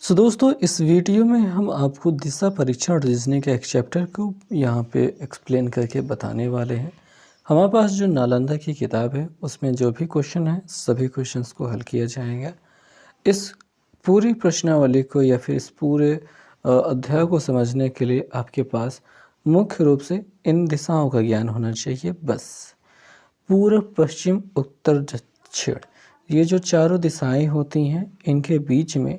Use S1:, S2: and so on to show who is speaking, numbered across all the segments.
S1: दोस्तों इस वीडियो में हम आपको दिशा परीक्षण रीजनिंग के एक चैप्टर को यहाँ पे एक्सप्लेन करके बताने वाले हैं। हमारे पास जो नालंदा की किताब है उसमें जो भी क्वेश्चन है सभी क्वेश्चंस को हल किया जाएगा। इस पूरी प्रश्नावली को या फिर इस पूरे अध्याय को समझने के लिए आपके पास मुख्य रूप से इन दिशाओं का ज्ञान होना चाहिए। बस पूर्व पश्चिम उत्तर दक्षिण ये जो चारों दिशाएं होती हैं इनके बीच में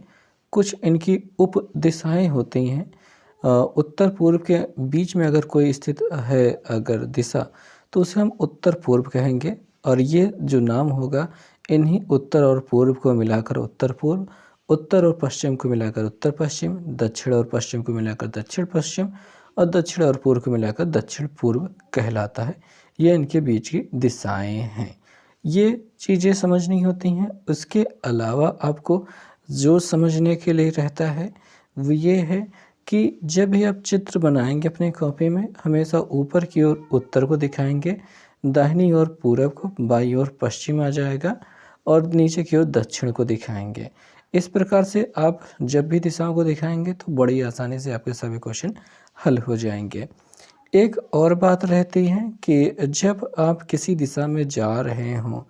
S1: कुछ इनकी उप दिशाएं होती हैं। उत्तर पूर्व के बीच में अगर कोई स्थित है अगर दिशा तो उसे हम उत्तर पूर्व कहेंगे और ये जो नाम होगा इन्हीं उत्तर और पूर्व को मिलाकर उत्तर पूर्व, उत्तर और पश्चिम को मिलाकर उत्तर पश्चिम, दक्षिण और पश्चिम को मिलाकर दक्षिण पश्चिम और दक्षिण और पूर्व को मिलाकर दक्षिण पूर्व कहलाता है। ये इनके बीच की दिशाएं हैं। ये चीज़ें समझनी होती हैं। उसके अलावा आपको जो समझने के लिए रहता है वो ये है कि जब भी आप चित्र बनाएंगे अपनी कॉपी में हमेशा ऊपर की ओर उत्तर को दिखाएंगे, दाहिनी ओर पूरब को, बाईं ओर पश्चिम आ जाएगा और नीचे की ओर दक्षिण को दिखाएंगे। इस प्रकार से आप जब भी दिशाओं को दिखाएंगे तो बड़ी आसानी से आपके सभी क्वेश्चन हल हो जाएंगे। एक और बात रहती है कि जब आप किसी दिशा में जा रहे हों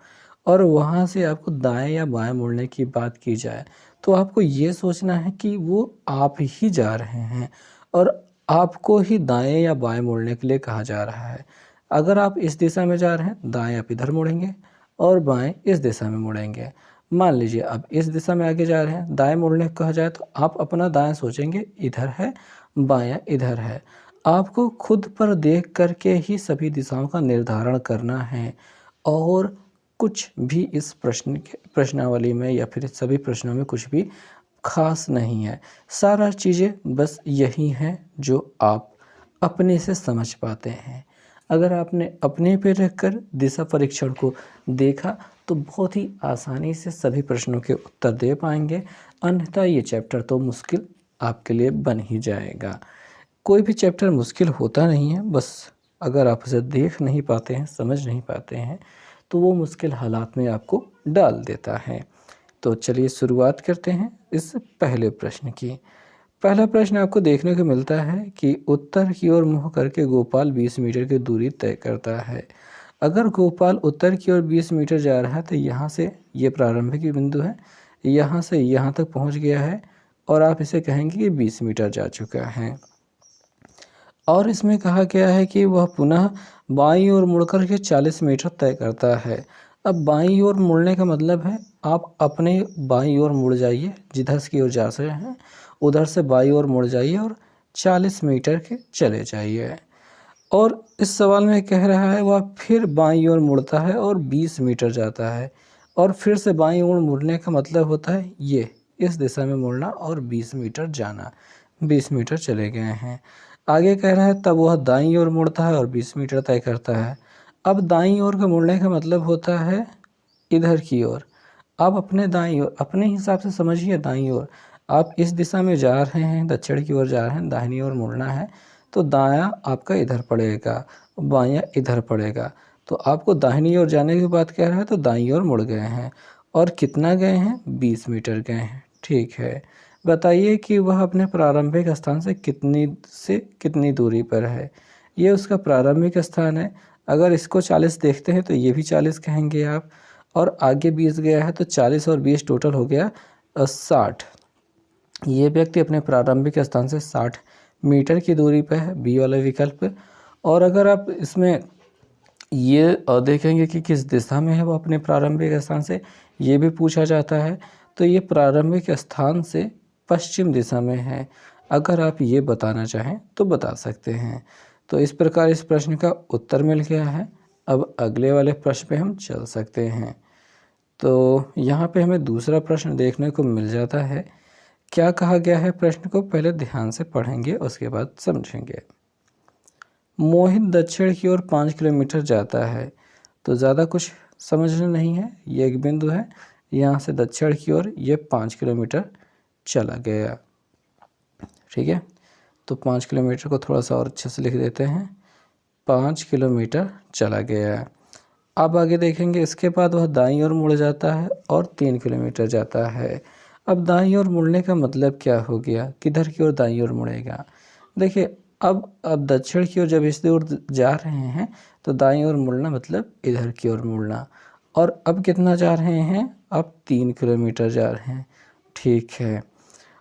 S1: और वहाँ से आपको दाएं या बाएं मुड़ने की बात की जाए तो आपको ये सोचना है कि वो आप ही जा रहे हैं और आपको ही दाएं या बाएं मुड़ने के लिए कहा जा रहा है। अगर आप इस दिशा में जा रहे हैं दाएं आप इधर मुड़ेंगे और बाएं इस दिशा में मुड़ेंगे। मान लीजिए आप इस दिशा में आगे जा रहे हैं, दाएं मुड़ने को कहा जाए तो आप अपना दाएं सोचेंगे इधर है, बायां इधर है। आपको खुद पर देख करके ही सभी दिशाओं का निर्धारण करना है और कुछ भी इस प्रश्नावली में या फिर सभी प्रश्नों में कुछ भी खास नहीं है। सारा चीज़ें बस यही हैं जो आप अपने से समझ पाते हैं। अगर आपने अपने पे रखकर दिशा परीक्षण को देखा तो बहुत ही आसानी से सभी प्रश्नों के उत्तर दे पाएंगे, अन्यथा ये चैप्टर तो मुश्किल आपके लिए बन ही जाएगा। कोई भी चैप्टर मुश्किल होता नहीं है, बस अगर आप उसे देख नहीं पाते हैं, समझ नहीं पाते हैं तो वो मुश्किल हालात में आपको डाल देता है। तो चलिए शुरुआत करते हैं इस पहले प्रश्न की। पहला प्रश्न आपको देखने को मिलता है कि उत्तर की ओर मुँह करके गोपाल 20 मीटर की दूरी तय करता है। अगर गोपाल उत्तर की ओर 20 मीटर जा रहा है तो यहाँ से ये प्रारंभिक बिंदु है, यहाँ से यहाँ तक पहुँच गया है और आप इसे कहेंगे कि 20 मीटर जा चुका है। और इसमें कहा गया है कि वह पुनः बाईं ओर मुड़कर के 40 मीटर तय करता है। अब बाईं ओर मुड़ने का मतलब है आप अपने बाईं ओर मुड़ जाइए, जिधर की ओर जा रहे हैं उधर से बाईं ओर मुड़ जाइए और 40 मीटर के चले जाइए। और इस सवाल में कह रहा है वह फिर बाईं ओर मुड़ता है और 20 मीटर जाता है और फिर से बाईं ओर मुड़ने का मतलब होता है ये इस दिशा में मुड़ना और 20 मीटर जाना। 20 मीटर चले गए हैं। आगे कह रहा है तब वह दाईं ओर मुड़ता है और 20 मीटर तय करता है। अब दाईं ओर का मुड़ने का मतलब होता है इधर की ओर। आप अपने दाईं ओर अपने हिसाब से समझिए। दाईं ओर आप इस दिशा में जा रहे हैं, दक्षिण की ओर जा रहे हैं, दाहिनी ओर मुड़ना है तो दायां आपका इधर पड़ेगा, बायां इधर पड़ेगा। तो आपको दाहिनी ओर जाने की बात कह रहा है तो दाईं ओर मुड़ गए हैं और कितना गए हैं, 20 मीटर गए हैं। ठीक है, बताइए कि वह अपने प्रारंभिक स्थान से कितनी दूरी पर है। ये उसका प्रारंभिक स्थान है। अगर इसको 40 देखते हैं तो ये भी 40 कहेंगे आप, और आगे 20 गया है तो 40 और 20 टोटल हो गया 60। ये व्यक्ति अपने प्रारंभिक स्थान से 60 मीटर की दूरी पर है, बी वाला विकल्प। और अगर आप इसमें ये देखेंगे कि किस दिशा में है वो अपने प्रारंभिक स्थान से, ये भी पूछा जाता है तो ये प्रारंभिक स्थान से पश्चिम दिशा में है। अगर आप ये बताना चाहें तो बता सकते हैं। तो इस प्रकार इस प्रश्न का उत्तर मिल गया है। अब अगले वाले प्रश्न पे हम चल सकते हैं। तो यहाँ पे हमें दूसरा प्रश्न देखने को मिल जाता है। क्या कहा गया है प्रश्न को पहले ध्यान से पढ़ेंगे उसके बाद समझेंगे। मोहित दक्षिण की ओर 5 किलोमीटर जाता है। तो ज़्यादा कुछ समझना नहीं है, ये एक बिंदु है, यहाँ से दक्षिण की ओर ये 5 किलोमीटर चला गया। ठीक है, तो 5 किलोमीटर को थोड़ा सा और अच्छे से लिख देते हैं, 5 किलोमीटर चला गया। अब आगे देखेंगे इसके बाद वह दाईं ओर मुड़ जाता है और 3 किलोमीटर जाता है। अब दाईं ओर मुड़ने का मतलब क्या हो गया, किधर की ओर दाईं ओर मुड़ेगा। देखिए अब दक्षिण की ओर जब इस ओर जा रहे हैं तो दाईं ओर मुड़ना मतलब इधर की ओर मुड़ना। और अब कितना जा रहे हैं, अब 3 किलोमीटर जा रहे हैं, ठीक है।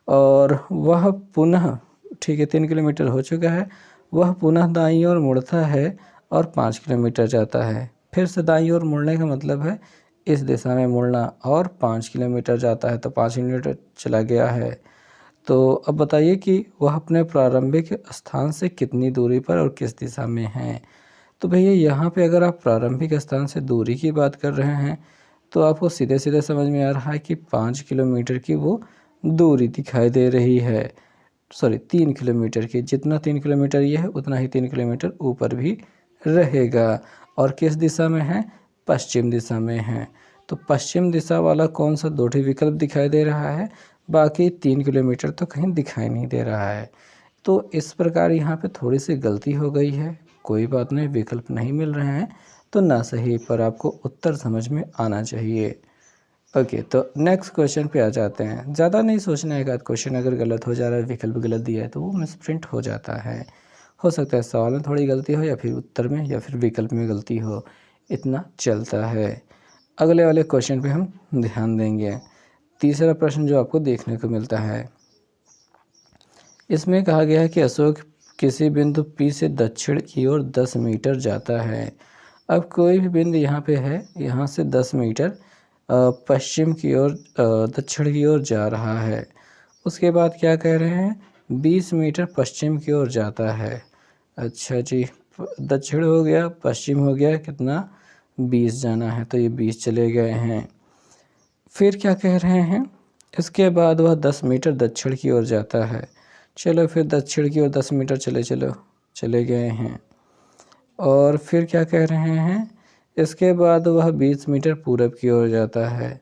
S1: और वह पुनः, ठीक है 3 किलोमीटर हो चुका है, वह पुनः दाईं ओर मुड़ता है और 5 किलोमीटर जाता है। फिर से दाईं ओर मुड़ने का मतलब है इस दिशा में मुड़ना, और 5 किलोमीटर जाता है तो 5 किलोमीटर चला गया है। तो अब बताइए कि वह अपने प्रारंभिक स्थान से कितनी दूरी पर और किस दिशा में है। तो भैया यहाँ पे अगर आप प्रारंभिक स्थान से दूरी की बात कर रहे हैं तो आपको सीधे सीधे समझ में आ रहा है कि 5 किलोमीटर की वो दूरी दिखाई दे रही है। सॉरी 3 किलोमीटर की, जितना 3 किलोमीटर ये है उतना ही 3 किलोमीटर ऊपर भी रहेगा। और किस दिशा में है, पश्चिम दिशा में है। तो पश्चिम दिशा वाला कौन सा दो ठे विकल्प दिखाई दे रहा है, बाकी 3 किलोमीटर तो कहीं दिखाई नहीं दे रहा है। तो इस प्रकार यहाँ पे थोड़ी सी गलती हो गई है, कोई बात नहीं, विकल्प नहीं मिल रहे हैं तो ना सही, पर आपको उत्तर समझ में आना चाहिए। ओके, तो नेक्स्ट क्वेश्चन पे आ जाते हैं। ज़्यादा नहीं सोचना है, एक आध क्वेश्चन अगर गलत हो जा रहा है, विकल्प गलत दिया है तो वो मिसप्रिंट हो जाता है। हो सकता है सवाल में थोड़ी गलती हो या फिर उत्तर में या फिर विकल्प में गलती हो, इतना चलता है। अगले वाले क्वेश्चन पे हम ध्यान देंगे। तीसरा प्रश्न जो आपको देखने को मिलता है, इसमें कहा गया है कि अशोक किसी बिंदु P से दक्षिण की ओर 10 मीटर जाता है। अब कोई भी बिंदु यहाँ पे है, यहाँ से 10 मीटर पश्चिम की ओर दक्षिण की ओर जा रहा है। उसके बाद क्या कह रहे हैं, 20 मीटर पश्चिम की ओर जाता है। अच्छा जी, दक्षिण हो गया, पश्चिम हो गया, कितना 20 जाना है तो ये 20 चले गए हैं। फिर क्या कह रहे हैं, इसके बाद वह 10 मीटर दक्षिण की ओर जाता है। चलो फिर दक्षिण की ओर 10 मीटर चले गए हैं। और फिर क्या कह रहे हैं, इसके बाद वह 20 मीटर पूरब की ओर जाता है।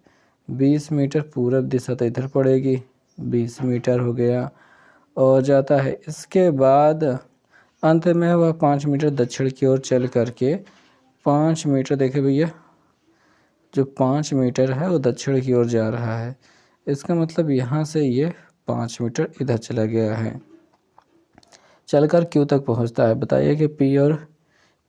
S1: 20 मीटर पूरब दिशा तो इधर पड़ेगी, 20 मीटर हो गया और जाता है। इसके बाद अंत में वह 5 मीटर दक्षिण की ओर चल करके 5 मीटर, देखे भैया जो 5 मीटर है वो दक्षिण की ओर जा रहा है। इसका मतलब यहाँ से ये 5 मीटर इधर चला गया है, चलकर Q तक पहुँचता है। बताइए कि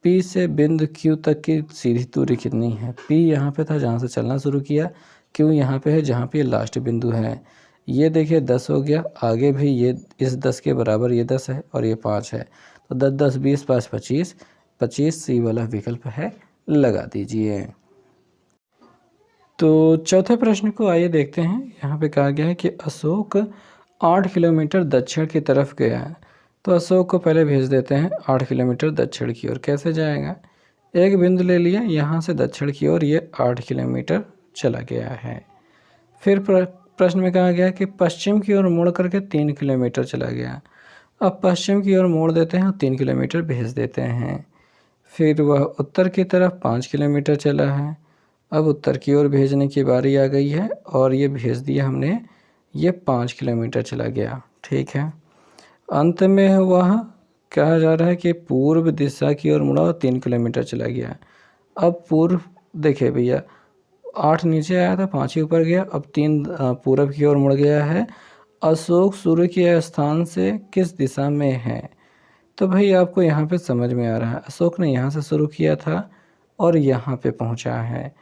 S1: P से बिंदु Q तक की सीधी दूरी कितनी है। P यहाँ पे था जहाँ से चलना शुरू किया, Q यहाँ पे है जहाँ पे लास्ट बिंदु है। ये देखिए 10 हो गया, आगे भी ये इस 10 के बराबर ये 10 है और ये 5 है, तो 10 10 20 5 25, 25 सी वाला विकल्प है, लगा दीजिए। तो चौथे प्रश्न को आइए देखते हैं। यहाँ पे कहा गया है कि अशोक 8 किलोमीटर दक्षिण की तरफ गया है। तो अशोक को पहले भेज देते हैं 8 किलोमीटर दक्षिण की ओर। कैसे जाएगा, एक बिंदु ले लिया, यहाँ से दक्षिण की ओर ये 8 किलोमीटर चला गया है। फिर प्रश्न में कहा गया कि पश्चिम की ओर मुड़ करके 3 किलोमीटर चला गया। अब पश्चिम की ओर मोड़ देते हैं और 3 किलोमीटर भेज देते हैं। फिर वह उत्तर की तरफ 5 किलोमीटर चला है। अब उत्तर की ओर भेजने की बारी आ गई है और ये भेज दिया हमने, ये 5 किलोमीटर चला गया, ठीक है। अंत में वह कहा जा रहा है कि पूर्व दिशा की ओर मुड़ा और 3 किलोमीटर चला गया। अब पूर्व देखिए भैया, 8 नीचे आया था, 5 ही ऊपर गया, अब 3 पूर्व की ओर मुड़ गया है। अशोक शुरू किए स्थान से किस दिशा में है। तो भाई आपको यहाँ पे समझ में आ रहा है, अशोक ने यहाँ से शुरू किया था और यहाँ पे पहुँचा है,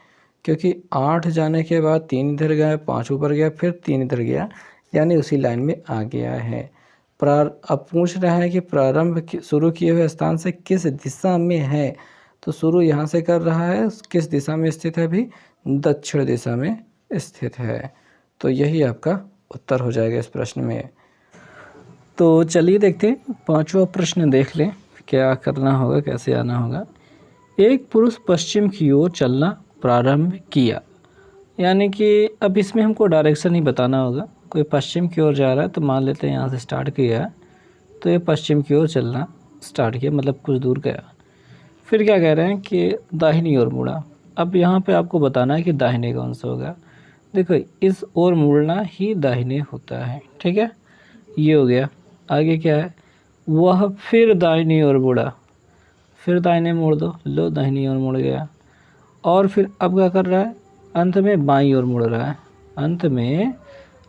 S1: क्योंकि 8 जाने के बाद 3 इधर गया, 5 ऊपर गया, फिर 3 इधर गया, यानी उसी लाइन में आ गया है। अब पूछ रहा है कि प्रारंभ शुरू किए हुए स्थान से किस दिशा में है, तो शुरू यहाँ से कर रहा है, किस दिशा में स्थित है भी, दक्षिण दिशा में स्थित है। तो यही आपका उत्तर हो जाएगा इस प्रश्न में। तो चलिए देखते हैं, पांचवा प्रश्न देख लें क्या करना होगा, कैसे आना होगा। एक पुरुष पश्चिम की ओर चलना प्रारंभ किया, यानी कि अब इसमें हमको डायरेक्शन ही बताना होगा। कोई पश्चिम की ओर जा रहा है तो मान लेते हैं यहाँ से स्टार्ट किया, तो ये पश्चिम की ओर चलना स्टार्ट किया, मतलब कुछ दूर गया। फिर क्या कह रहे हैं कि दाहिनी ओर मुड़ा। अब यहाँ पे आपको बताना है कि दाहिने कौन सा होगा। देखो इस ओर मुड़ना ही दाहिने होता है, ठीक है, ये हो गया। आगे क्या है, वह फिर दाहिनी ओर मुड़ा, फिर दाहिने मोड़ दो, लो दाहिनी ओर मुड़ गया। और फिर अब क्या कर रहा है, अंत में बाईं ओर मुड़ रहा है, अंत में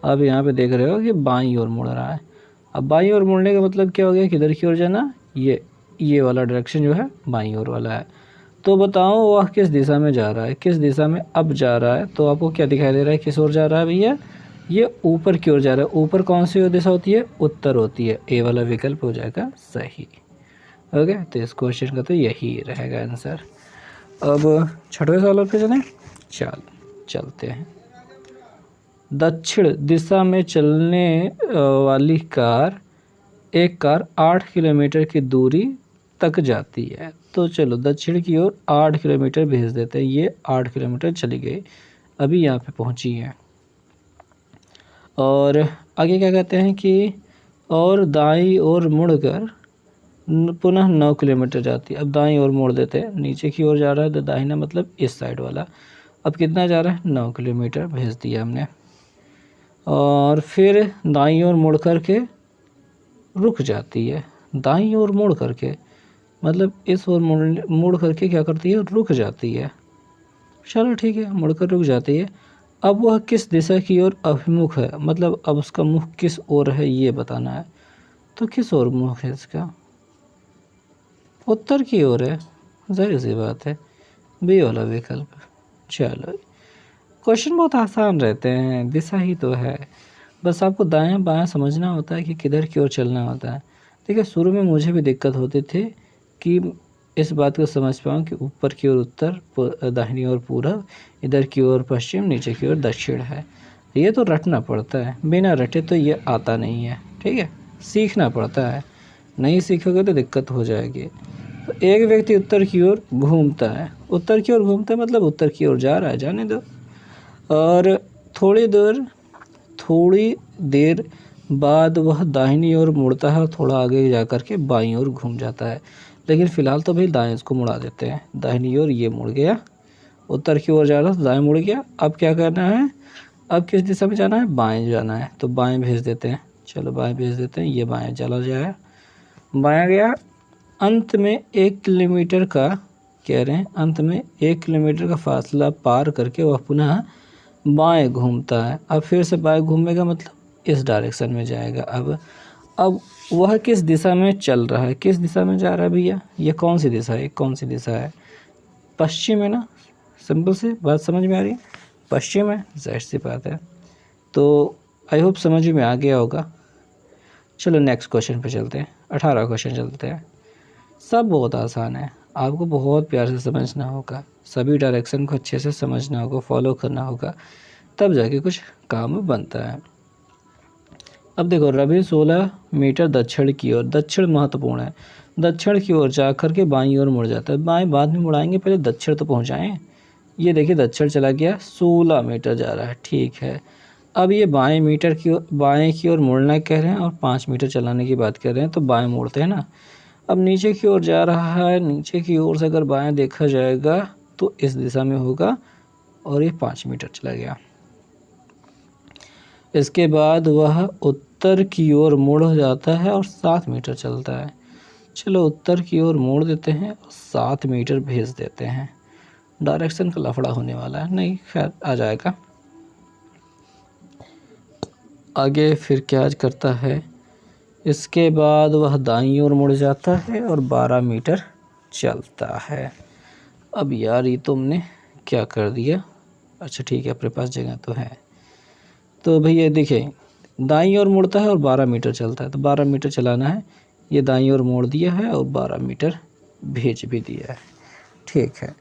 S1: आप यहाँ पे देख रहे हो कि बाईं ओर मुड़ रहा है। अब बाईं ओर मुड़ने का मतलब क्या हो गया, किधर की ओर जाना, ये वाला डायरेक्शन जो है बाईं ओर वाला है। तो बताओ वह किस दिशा में जा रहा है, किस दिशा में अब जा रहा है। तो आपको क्या दिखाई दे रहा है, किस ओर जा रहा है भैया, ये ऊपर की ओर जा रहा है। ऊपर कौन सी दिशा होती है, उत्तर होती है। ए वाला विकल्प हो जाएगा सही। ओके, तो इस क्वेश्चन का तो यही रहेगा आंसर। अब छठवें सवाल पे चलें, चलते हैं। दक्षिण दिशा में चलने वाली एक कार 8 किलोमीटर की दूरी तक जाती है। तो चलो दक्षिण की ओर 8 किलोमीटर भेज देते हैं। ये 8 किलोमीटर चली गई, अभी यहाँ पे पहुँची है। और आगे क्या कहते हैं कि और दाईं ओर मुड़कर पुनः 9 किलोमीटर जाती है। अब दाईं ओर मोड़ देते हैं, नीचे की ओर जा रहा है तो दाहिना मतलब इस साइड वाला। अब कितना जा रहा है, 9 किलोमीटर भेज दिया हमने। और फिर दाईं ओर मुड़ करके रुक जाती है। दाईं ओर मुड़ करके मतलब इस ओर मुड़ करके क्या करती है, रुक जाती है। चलो ठीक है, मुड़कर रुक जाती है। अब वह किस दिशा की ओर अभिमुख है, मतलब अब उसका मुख किस ओर है ये बताना है। तो किस ओर मुख है इसका, उत्तर की ओर है, जाहिर सी बात है, बी वाला विकल्प। चलो क्वेश्चन बहुत आसान रहते हैं, दिशा ही तो है, बस आपको दायां बायां समझना होता है कि किधर की ओर चलना होता है। देखिए शुरू में मुझे भी दिक्कत होती थी कि इस बात को समझ पाऊँ कि ऊपर की ओर उत्तर, दाहिनी ओर पूरब, इधर की ओर पश्चिम, नीचे की ओर दक्षिण है। ये तो रटना पड़ता है, बिना रटे तो ये आता नहीं है। ठीक है, सीखना पड़ता है, नहीं सीखोगे तो दिक्कत हो जाएगी। तो एक व्यक्ति उत्तर की ओर घूमता है, उत्तर की ओर घूमता है मतलब उत्तर की ओर जा रहा है, जाने दो। और थोड़ी देर बाद वह दाहिनी ओर मुड़ता है और थोड़ा आगे जा कर के बाईं ओर घूम जाता है। लेकिन फ़िलहाल तो भाई दाएं को मुड़ा देते हैं। दाहिनी ओर ये मुड़ गया, उत्तर की ओर जा रहा था, दाएं मुड़ गया। अब क्या करना है, अब किस दिशा में जाना है, बाएं जाना है, तो बाएं भेज देते हैं। चलो बाएं भेज देते हैं, ये बाएं चला जाए, बायां गया। अंत में 1 किलोमीटर का कह रहे हैं, अंत में 1 किलोमीटर का फासला पार करके वह पुनः बाएं घूमता है। अब फिर से बाएं घूमेगा मतलब इस डायरेक्शन में जाएगा। अब वह किस दिशा में चल रहा है, किस दिशा में जा रहा है भैया, ये कौन सी दिशा है, कौन सी दिशा है, पश्चिम है ना। सिंपल से बात समझ में आ रही है, पश्चिम है, जाहिर सी बात है। तो आई होप समझ में आ गया होगा। चलो नेक्स्ट क्वेश्चन पे चलते हैं, 18 क्वेश्चन चलते हैं। सब बहुत आसान है, आपको बहुत प्यार से समझना होगा, सभी डायरेक्शन को अच्छे से समझना होगा, फॉलो करना होगा, तब जाके कुछ काम बनता है। अब देखो, रवि 16 मीटर दक्षिण की ओर, दक्षिण महत्वपूर्ण है, दक्षिण की ओर जा कर के बाईं ओर मुड़ जाता है। बाएं बाद में मुड़ाएंगे, पहले दक्षिण तो पहुंचाएं। ये देखिए दक्षिण चला गया, 16 मीटर जा रहा है, ठीक है। अब ये बाएं की ओर मुड़ना कह रहे हैं और 5 मीटर चलाने की बात कर रहे हैं, तो बाएं मुड़ते हैं ना। अब नीचे की ओर जा रहा है, नीचे की ओर से अगर बाएं देखा जाएगा तो इस दिशा में होगा, और ये 5 मीटर चला गया। इसके बाद वह उत्तर की ओर मुड़ जाता है और 7 मीटर चलता है। चलो उत्तर की ओर मोड़ देते हैं और 7 मीटर भेज देते हैं। डायरेक्शन का लफड़ा होने वाला है, नहीं खैर आ जाएगा। आगे फिर क्या करता है, इसके बाद वह दाईं ओर मुड़ जाता है और 12 मीटर चलता है। अब यार ये तुमने क्या कर दिया, अच्छा ठीक है, अपने पास जगह तो है। तो भैया देखिए, दाईं ओर मुड़ता है और 12 मीटर चलता है, तो 12 मीटर चलाना है। ये दाईं ओर मोड़ दिया है और 12 मीटर भेज भी दिया है, ठीक है।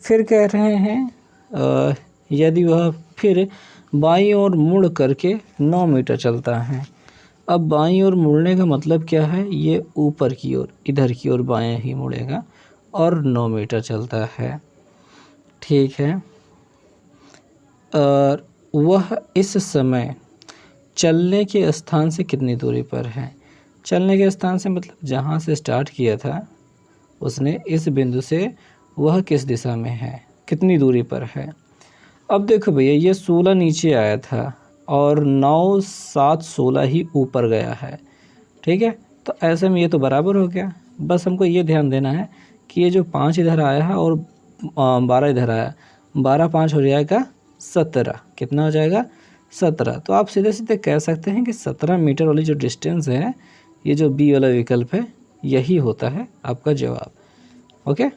S1: फिर कह रहे हैं यदि वह फिर बाईं ओर मुड़ करके 9 मीटर चलता है। अब बाईं ओर मुड़ने का मतलब क्या है, ये ऊपर की ओर, इधर की ओर बाएं ही मुड़ेगा और 9 मीटर चलता है, ठीक है। और वह इस समय चलने के स्थान से कितनी दूरी पर है। चलने के स्थान से मतलब जहाँ से स्टार्ट किया था उसने, इस बिंदु से वह किस दिशा में है, कितनी दूरी पर है। अब देखो भैया, ये 16 नीचे आया था और 9, 7, 16 ही ऊपर गया है, ठीक है। तो ऐसे में ये तो बराबर हो गया। बस हमको ये ध्यान देना है कि ये जो 5 इधर आया है और 12 इधर आया, 12 5 हो जाएगा 17, कितना हो जाएगा 17। तो आप सीधे सीधे कह सकते हैं कि 17 मीटर वाली जो डिस्टेंस है, ये जो बी वाला विकल्प है, यही होता है आपका जवाब। ओके,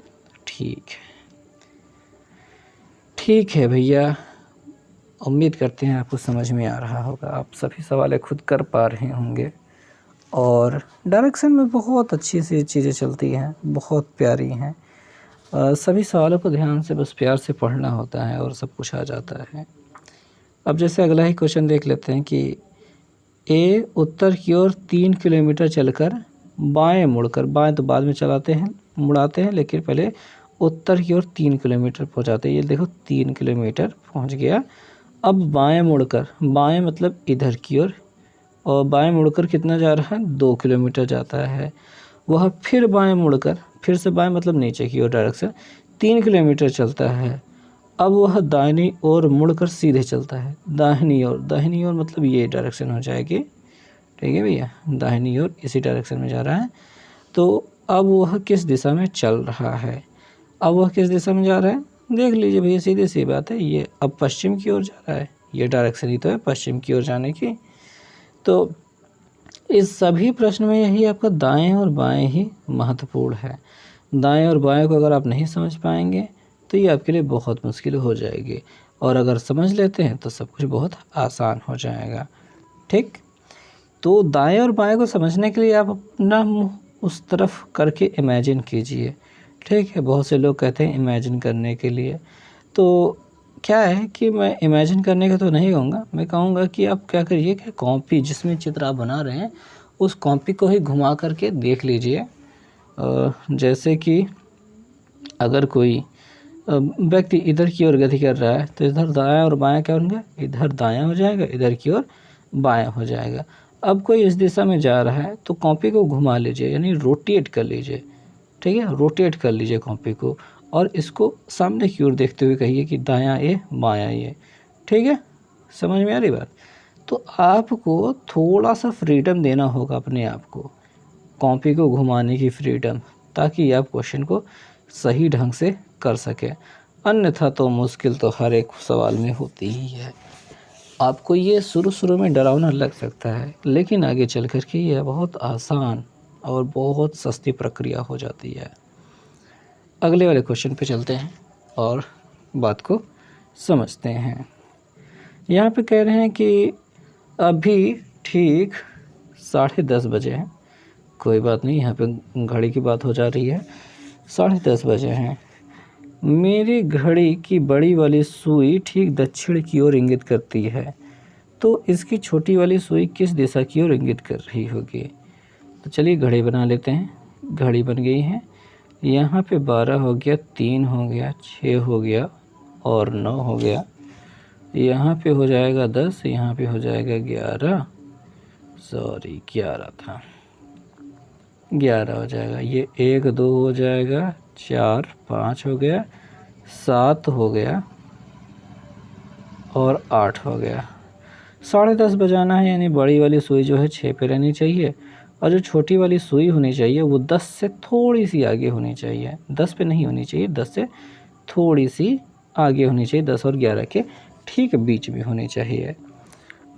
S1: ठीक है भैया, उम्मीद करते हैं आपको समझ में आ रहा होगा, आप सभी सवाल खुद कर पा रहे होंगे। और डायरेक्शन में बहुत अच्छी सी चीज़ें चलती हैं, बहुत प्यारी हैं। सभी सवालों को ध्यान से बस प्यार से पढ़ना होता है और सब कुछ आ जाता है। अब जैसे अगला ही क्वेश्चन देख लेते हैं कि ए उत्तर की ओर 3 किलोमीटर चलकर बाएं मुड़कर, बाएं तो बाद में चलाते हैं मुड़ाते हैं, लेकिन पहले उत्तर की ओर 3 किलोमीटर पहुंचाते हैं। ये देखो 3 किलोमीटर पहुंच गया। अब बाएं मुड़कर, बाएं मतलब इधर की ओर, और बाएं मुड़कर कितना जा रहा है, 2 किलोमीटर जाता है। वह फिर बाएं मुड़कर, फिर से बाएं मतलब नीचे की ओर डायरेक्शन, 3 किलोमीटर चलता है। अब वह दाहिनी ओर मुड़कर सीधे चलता है, दाहिनी ओर, दाहिनी ओर मतलब ये डायरेक्शन हो जाएगी। ठीक है भैया, दाहिनी ओर इसी डायरेक्शन में जा रहा है। तो अब वह किस दिशा में चल रहा है, अब वह किस दिशा में जा रहा है, देख लीजिए भैया, सीधी सी बात है, ये अब पश्चिम की ओर जा रहा है। ये डायरेक्शन ही तो है पश्चिम की ओर जाने की। तो इस सभी प्रश्न में यही आपका दाएं और बाएं ही महत्वपूर्ण है। दाएं और बाएं को अगर आप नहीं समझ पाएंगे तो ये आपके लिए बहुत मुश्किल हो जाएगी, और अगर समझ लेते हैं तो सब कुछ बहुत आसान हो जाएगा। ठीक, तो दाएं और बाएं को समझने के लिए आप अपना मुंह उस तरफ करके इमेजिन कीजिए। ठीक है, बहुत से लोग कहते हैं इमेजिन करने के लिए, तो क्या है कि मैं इमेजिन करने का तो नहीं कहूँगा, मैं कहूँगा कि आप क्या करिए कि कॉपी जिसमें चित्र आप बना रहे हैं उस कॉपी को ही घुमा करके देख लीजिए। जैसे कि अगर कोई व्यक्ति इधर की ओर गति कर रहा है तो इधर दायां और बायां क्या होंगे, इधर दायां हो जाएगा, इधर की ओर बायां हो जाएगा। अब कोई इस दिशा में जा रहा है तो कॉपी को घुमा लीजिए, यानी रोटेट कर लीजिए। ठीक है, रोटेट कर लीजिए कॉपी को, और इसको सामने की ओर देखते हुए कहिए कि दायां ये बायां ये। ठीक है, समझ में आ रही बात। तो आपको थोड़ा सा फ्रीडम देना होगा अपने आप को, कॉपी को घुमाने की फ्रीडम, ताकि आप क्वेश्चन को सही ढंग से कर सके। अन्यथा तो मुश्किल तो हर एक सवाल में होती ही है। आपको ये शुरू में डरावना लग सकता है, लेकिन आगे चल कर के ये बहुत आसान और बहुत सस्ती प्रक्रिया हो जाती है। अगले वाले क्वेश्चन पे चलते हैं और बात को समझते हैं। यहाँ पे कह रहे हैं कि अभी ठीक 10:30 बजे हैं। कोई बात नहीं, यहाँ पे घड़ी की बात हो जा रही है। 10:30 बजे हैं। मेरी घड़ी की बड़ी वाली सुई ठीक दक्षिण की ओर इंगित करती है, तो इसकी छोटी वाली सुई किस दिशा की ओर इंगित कर रही होगी। तो चलिए घड़ी बना लेते हैं। घड़ी बन गई है। यहाँ पे 12 हो गया, 3 हो गया, 6 हो गया और 9 हो गया। यहाँ पे हो जाएगा 10, यहाँ पे हो जाएगा 11, सॉरी 11 था, 11 हो जाएगा। ये 1 2 हो जाएगा, 4 5 हो गया, 7 हो गया और 8 हो गया। 10:30 बजाना है, यानी बड़ी वाली सुई जो है 6 पे रहनी चाहिए, और जो छोटी वाली सुई होनी चाहिए वो 10 से थोड़ी सी आगे होनी चाहिए। 10 पे नहीं होनी चाहिए, 10 से थोड़ी सी आगे होनी चाहिए, 10 और 11 के ठीक बीच में होनी चाहिए।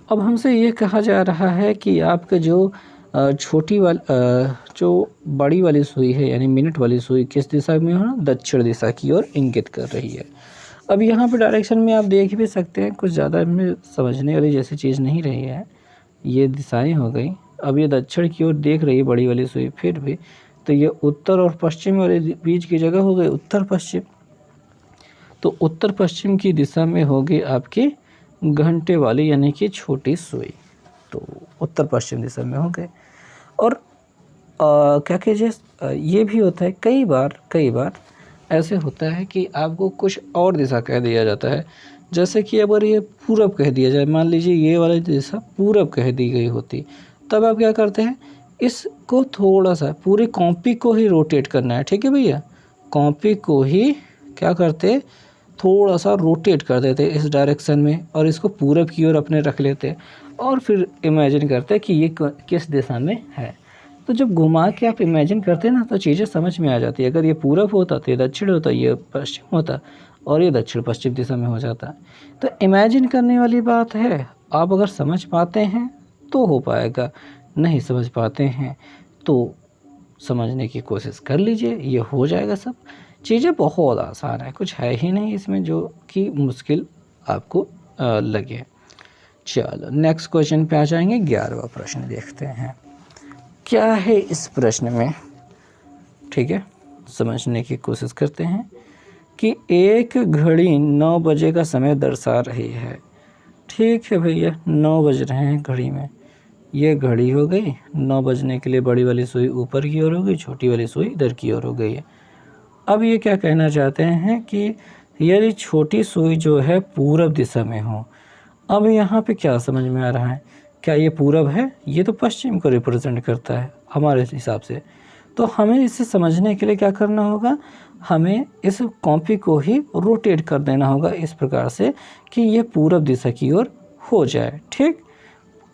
S1: अब हमसे ये कहा जा रहा है कि आपका जो जो बड़ी वाली सुई है, यानी मिनट वाली सुई किस दिशा में हो, दक्षिण दिशा की ओर इंगित कर रही है। अब यहाँ पे डायरेक्शन में आप देख भी सकते हैं, कुछ ज़्यादा इनमें समझने वाली जैसी चीज़ नहीं रही है। ये दिशाएं हो गई। अब ये दक्षिण की ओर देख रही है बड़ी वाली सुई, फिर भी तो ये उत्तर और पश्चिम वाले बीच की जगह हो गई उत्तर पश्चिम। तो उत्तर पश्चिम की दिशा में होगी आपकी घंटे वाली यानी कि छोटी सुई, तो उत्तर पश्चिम दिशा में हो गए। और क्या कीजिए, ये भी होता है कई बार ऐसे होता है कि आपको कुछ और दिशा कह दिया जाता है। जैसे कि अगर ये पूरब कह दिया जाए, मान लीजिए ये वाली दिशा पूरब कह दी गई होती, तब आप क्या करते हैं, इसको थोड़ा सा पूरी कॉपी को ही रोटेट करना है। ठीक है भैया, कॉपी को ही क्या करते, थोड़ा सा रोटेट कर देते इस डायरेक्शन में, और इसको पूरब की ओर अपने रख लेते, और फिर इमेजिन करते कि ये किस दिशा में है। तो जब घुमा के आप इमेजिन करते हैं ना, तो चीज़ें समझ में आ जाती है। अगर ये पूरब होता तो ये दक्षिण होता, ये पश्चिम होता, और ये दक्षिण पश्चिम दिशा में हो जाता। तो इमेजिन करने वाली बात है,
S2: आप अगर समझ पाते हैं तो हो पाएगा, नहीं समझ पाते हैं तो समझने की कोशिश कर लीजिए, ये हो जाएगा सब। चीज़ें बहुत आसान है, कुछ है ही नहीं इसमें जो कि मुश्किल आपको लगे। चलो नेक्स्ट क्वेश्चन पे आ जाएंगे। 11वां प्रश्न देखते हैं क्या है इस प्रश्न में। ठीक है, समझने की कोशिश करते हैं कि एक घड़ी 9 बजे का समय दर्शा रही है। ठीक है भैया, 9 बज रहे हैं घड़ी में, ये घड़ी हो गई। 9 बजने के लिए बड़ी वाली सुई ऊपर की ओर हो गई, छोटी वाली सुई इधर की ओर हो गई है। अब ये क्या कहना चाहते हैं कि यदि छोटी सुई जो है पूरब दिशा में हो। अब यहाँ पे क्या समझ में आ रहा है, क्या ये पूरब है? ये तो पश्चिम को रिप्रेजेंट करता है हमारे हिसाब से। तो हमें इसे समझने के लिए क्या करना होगा, हमें इस कॉपी को ही रोटेट कर देना होगा इस प्रकार से कि ये पूरब दिशा की ओर हो जाए। ठीक,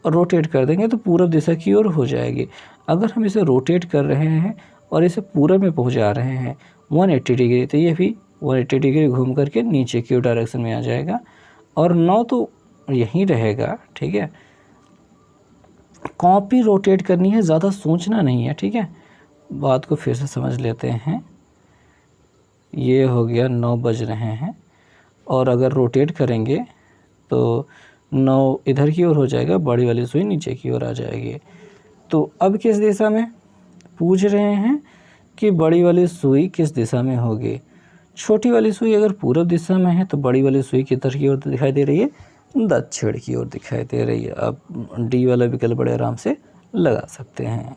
S2: रोटेट कर देंगे तो पूरब दिशा की ओर हो जाएगी। अगर हम इसे रोटेट कर रहे हैं और इसे पूरब में पहुंचा रहे हैं 180 डिग्री, तो ये भी 180 डिग्री घूम करके नीचे की डायरेक्शन में आ जाएगा और 9 तो यहीं रहेगा। ठीक है, कॉपी रोटेट करनी है, ज़्यादा सोचना नहीं है। ठीक है, बात को फिर से समझ लेते हैं। ये हो गया 9 बज रहे हैं और अगर रोटेट करेंगे तो 9 इधर की ओर हो जाएगा, बड़ी वाली सुई नीचे की ओर आ जाएगी। तो अब किस दिशा में पूछ रहे हैं कि बड़ी वाली सुई किस दिशा में होगी। छोटी वाली सुई अगर पूरब दिशा में है तो बड़ी वाली सुई किधर की ओर दिखाई दे रही है, दक्षिण की ओर दिखाई दे रही है। आप डी वाला विकल्प बड़े आराम से लगा सकते हैं।